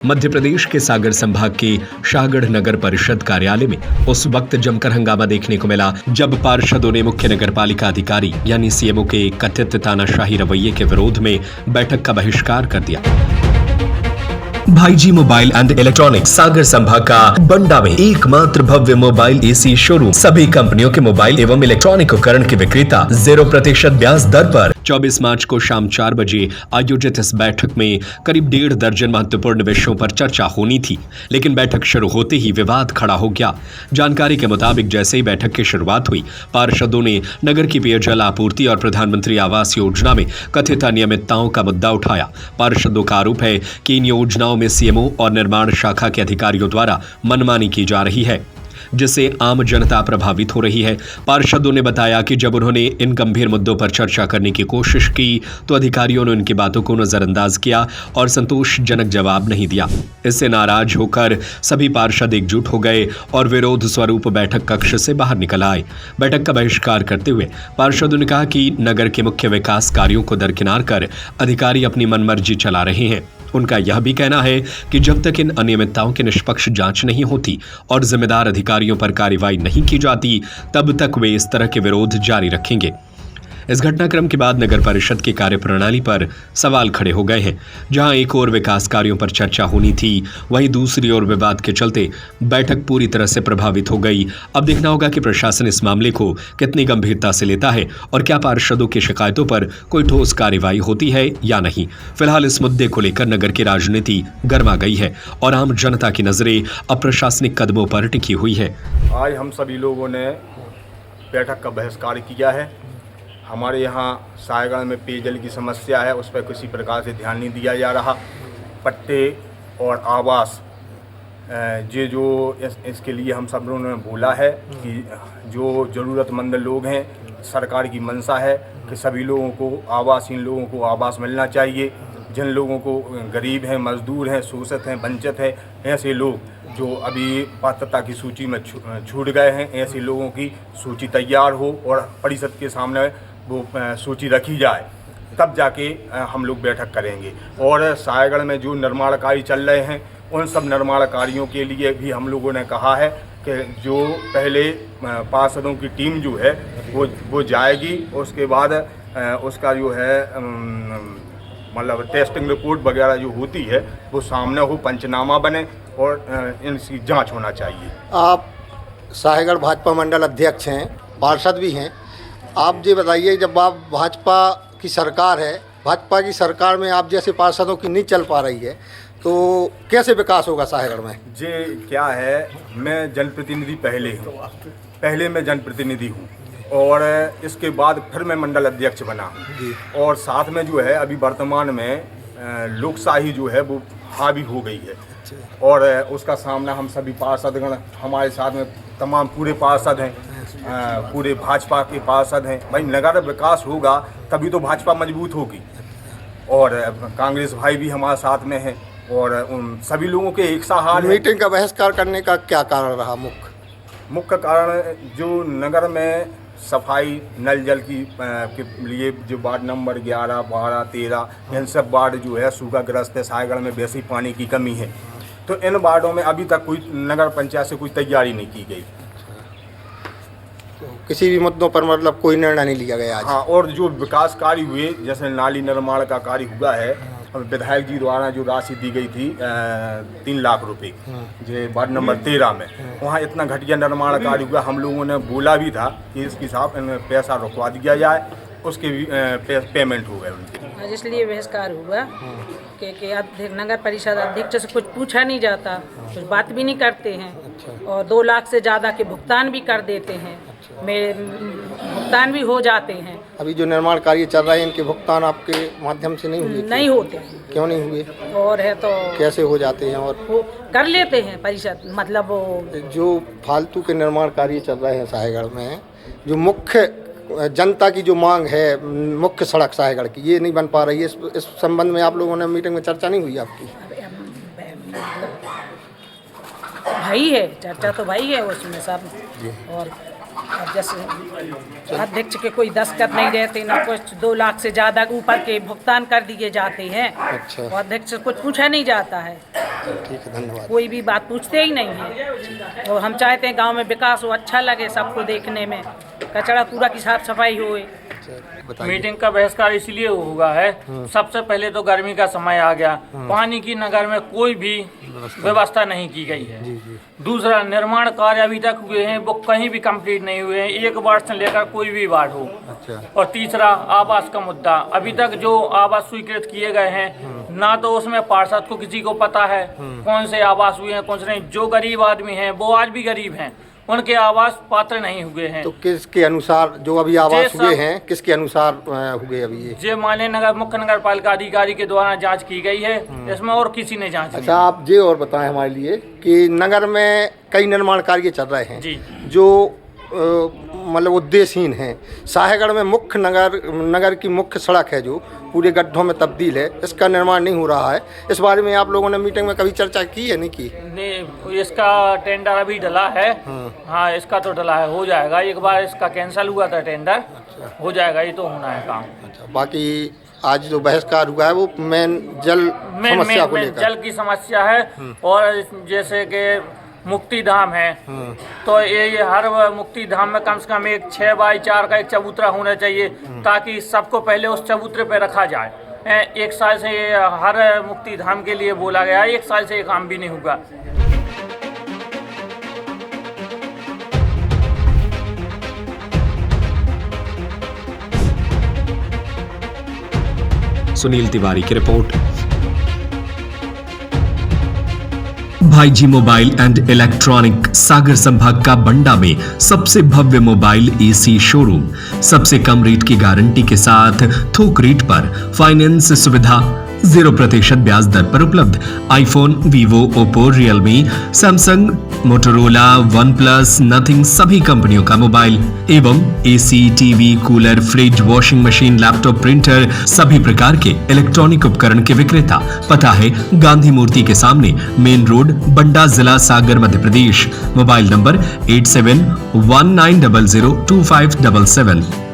मध्य प्रदेश के सागर संभाग के शाहगढ़ नगर परिषद कार्यालय में उस वक्त जमकर हंगामा देखने को मिला जब पार्षदों ने मुख्य नगरपालिका अधिकारी यानी सीएमओ के कथित तानाशाही रवैये के विरोध में बैठक का बहिष्कार कर दिया। भाईजी मोबाइल एंड इलेक्ट्रॉनिक्स सागर संभाग का बंडा में एकमात्र भव्य मोबाइल एसी शोरूम, सभी कंपनियों के मोबाइल एवं इलेक्ट्रॉनिक उपकरण के विक्रेता 0% ब्याज दर पर 24 मार्च को शाम 4 बजे आयोजित इस बैठक में करीब 1.5 दर्जन महत्वपूर्ण विषयों पर चर्चा होनी थी, लेकिन बैठक शुरू होते ही विवाद खड़ा हो गया। जानकारी के मुताबिक जैसे ही बैठक की शुरुआत हुई, पार्षदों ने नगर की पेयजल आपूर्ति और प्रधानमंत्री आवास योजना में कथित अनियमितताओं का मुद्दा उठाया। पार्षदों का आरोप है कि इन योजनाओं में सीएमओ और निर्माण शाखा के अधिकारियों द्वारा मनमानी की जा रही है, जिससे आम जनता प्रभावित हो रही है। पार्षदों ने बताया कि जब उन्होंने इन गंभीर मुद्दों पर चर्चा करने की कोशिश की तो अधिकारियों ने उनकी बातों को नजरअंदाज किया और संतोषजनक जवाब नहीं दिया। इससे नाराज होकर सभी पार्षद एकजुट हो गए और विरोध स्वरूप बैठक कक्ष से बाहर निकल आए। बैठक का बहिष्कार करते हुए पार्षदों ने कहा कि नगर के मुख्य विकास कार्यों को दरकिनार कर अधिकारी अपनी मनमर्जी चला रहे हैं। उनका यह भी कहना है कि जब तक इन अनियमितताओं की निष्पक्ष जांच नहीं होती और जिम्मेदार अधिकारियों पर कार्रवाई नहीं की जाती, तब तक वे इस तरह के विरोध जारी रखेंगे। इस घटनाक्रम के बाद नगर परिषद की कार्यप्रणाली पर सवाल खड़े हो गए हैं। जहां एक ओर विकास कार्यों पर चर्चा होनी थी, वहीं दूसरी ओर विवाद के चलते बैठक पूरी तरह से प्रभावित हो गई। अब देखना होगा कि प्रशासन इस मामले को कितनी गंभीरता से लेता है और क्या पार्षदों की शिकायतों पर कोई ठोस कार्रवाई होती है या नहीं। फिलहाल इस मुद्दे को लेकर नगर की राजनीति गर्मा गई है और आम जनता की नजरें अब प्रशासनिक कदमों पर टिकी हुई है। आज हम सभी लोगों ने बैठक का बहिष्कार किया है। हमारे यहाँ सायगढ़ में पेयजल की समस्या है, उस पर किसी प्रकार से ध्यान नहीं दिया जा रहा। पट्टे और आवास इसके लिए हम सब लोगों ने बोला है कि जो ज़रूरतमंद लोग हैं, सरकार की मंशा है कि सभी लोगों को आवासहीन लोगों को आवास मिलना चाहिए। जिन लोगों को गरीब हैं, मजदूर हैं, शोषित हैं, वंचित हैं, ऐसे लोग जो अभी पात्रता की सूची में छूट गए हैं, ऐसे लोगों की सूची तैयार हो और परिषद के सामने वो सूची रखी जाए, तब जाके हम लोग बैठक करेंगे। और सायगढ़ में जो निर्माण कार्य चल रहे हैं, उन सब निर्माण कार्यों के लिए भी हम लोगों ने कहा है कि जो पहले पार्षदों की टीम जो है वो जाएगी, उसके बाद उसका जो है मतलब टेस्टिंग रिपोर्ट वगैरह जो होती है वो सामने हो, पंचनामा बने और इनकी जांच होना चाहिए। आप सायगढ़ भाजपा मंडल अध्यक्ष हैं, पार्षद भी हैं। आप ये बताइए, जब आप भाजपा की सरकार है, भाजपा की सरकार में आप जैसे पार्षदों की नहीं चल पा रही है, तो कैसे विकास होगा सायगढ़ में? जे क्या है, मैं जनप्रतिनिधि पहले मैं जनप्रतिनिधि हूँ और इसके बाद फिर मैं मंडल अध्यक्ष बना हूँ। और साथ में जो है अभी वर्तमान में लोकशाही जो है वो हावी हो गई है और उसका सामना हम सभी पार्षदगण, हमारे साथ में तमाम पूरे पार्षद हैं, पूरे भाजपा के पार्षद हैं। भाई नगर विकास होगा तभी तो भाजपा मजबूत होगी। और कांग्रेस भाई भी हमारे साथ में हैं और उन सभी लोगों के एक सा हाल है। मीटिंग का बहिष्कार करने का क्या कारण रहा? मुख्य कारण जो नगर में सफाई नल जल के लिए जो वार्ड नंबर 11, 12, 13 इन सब वार्ड जो है सूखाग्रस्त है। सायगढ़ में वैसे ही पानी की कमी है, तो इन वार्डों में अभी तक कोई नगर पंचायत से कोई तैयारी नहीं की गई। तो किसी भी मुद्दों पर मतलब कोई निर्णय नहीं लिया गया आज? हाँ, और जो विकास कार्य हुए, जैसे नाली निर्माण का कार्य हुआ है, विधायक जी द्वारा जो राशि दी गई थी 3 लाख रुपए जो वार्ड नंबर 13 में, वहाँ इतना घटिया निर्माण कार्य हुआ। हम लोगों ने बोला भी था कि इसके साथ पैसा रुकवा दिया जाए, उसके भी पेमेंट हो गए उनके। इसलिए बहिष्कार हुआ कि नगर परिषद अध्यक्ष से कुछ पूछा नहीं जाता, कुछ बात भी नहीं करते हैं और 2 लाख से ज़्यादा के भुगतान भी कर देते हैं, भुगतान भी हो जाते हैं। अभी जो निर्माण कार्य चल रहा है, इनके भुगतान आपके माध्यम से नहीं हुए? नहीं होते। क्यों नहीं हुए? और है तो कैसे हो जाते हैं? और वो कर लेते हैं परिषद, मतलब वो जो फालतू के निर्माण कार्य चल रहे हैं सायगढ़ में, जो मुख्य जनता की जो मांग है, मुख्य सड़क सायगढ़ की, ये नहीं बन पा रही है। इस संबंध में आप लोगों ने मीटिंग में चर्चा नहीं हुई आपकी? भाई है चर्चा, तो भाई है उसमें सब। और अब जैसे अध्यक्ष के कोई दस्तखत नहीं रहते ना कुछ, 2 लाख से ज़्यादा ऊपर के भुगतान कर दिए जाते हैं। अच्छा। और अध्यक्ष से कुछ पूछा नहीं जाता है, ठीक है, धन्यवाद। कोई भी बात पूछते ही नहीं है। और हम चाहते हैं गांव में विकास हो, अच्छा लगे सबको देखने में, कचरा कूड़ा की साफ सफाई होए। बताइए। मीटिंग का बहिष्कार इसलिए हुआ है, सबसे पहले तो गर्मी का समय आ गया, पानी की नगर में कोई भी व्यवस्था नहीं की गई है। दूसरा, निर्माण कार्य अभी तक हुए हैं वो कहीं भी कंप्लीट नहीं हुए हैं, 1 वार्ड से लेकर कोई भी वार्ड हो। अच्छा। और तीसरा, आवास का मुद्दा, अभी तक जो आवास स्वीकृत किए गए हैं ना तो उसमें पार्षद को किसी को पता है कौन से आवास हुए हैं कौन से नहीं। जो गरीब आदमी हैं वो आज भी गरीब हैं, उनके आवास पात्र नहीं हुए हैं। तो किसके अनुसार जो अभी आवास हुए हैं, किसके अनुसार हुए अभी ये? मान्य नगर मुख्य नगर पालिका अधिकारी के द्वारा जांच की गई है, इसमें और किसी ने जांच अच्छा, आप ये और बताएं हमारे लिए कि नगर में कई निर्माण कार्य चल रहे हैं जी, जो मतलब उद्देश्यहीन हैं। साहेगढ़ में मुख्य नगर की मुख्य सड़क है जो पूरे गड्ढों में तब्दील है, इसका निर्माण नहीं हो रहा है। इस बारे में आप लोगों ने मीटिंग में कभी चर्चा की है? नहीं की? नहीं, इसका टेंडर अभी डला है। हाँ, इसका तो डला है, हो जाएगा। एक बार इसका कैंसिल हुआ था टेंडर। अच्छा। हो जाएगा, ये तो होना है काम। अच्छा, बाकी आज जो बहिष्कार हुआ है वो मेन जल समस्या को लेकर, जल की समस्या है। और जैसे कि मुक्ति धाम है तो ये हर मुक्ति धाम में कम से कम एक 6x4 का एक चबूतरा होना चाहिए, ताकि सबको पहले उस चबूतरे पे रखा जाए। 1 साल से ये हर मुक्ति धाम के लिए बोला गया है, 1 साल से ये काम भी नहीं हुआ। सुनील तिवारी की रिपोर्ट। भाईजी मोबाइल एंड इलेक्ट्रॉनिक सागर संभाग का बंडा में सबसे भव्य मोबाइल एसी शोरूम, सबसे कम रेट की गारंटी के साथ थोक रेट पर फाइनेंस सुविधा, 0% ब्याज दर पर उपलब्ध। IPhone, Vivo, Oppo, Realme, Samsung, Motorola, one plus, nothing सभी कंपनियों का मोबाइल एवं AC, TV, cooler, fridge, washing machine, laptop, printer सभी प्रकार के इलेक्ट्रॉनिक उपकरण के विक्रेता। पता है गांधी मूर्ति के सामने, मेन रोड, बंडा, जिला सागर, मध्य प्रदेश। Mobile number 8719002577।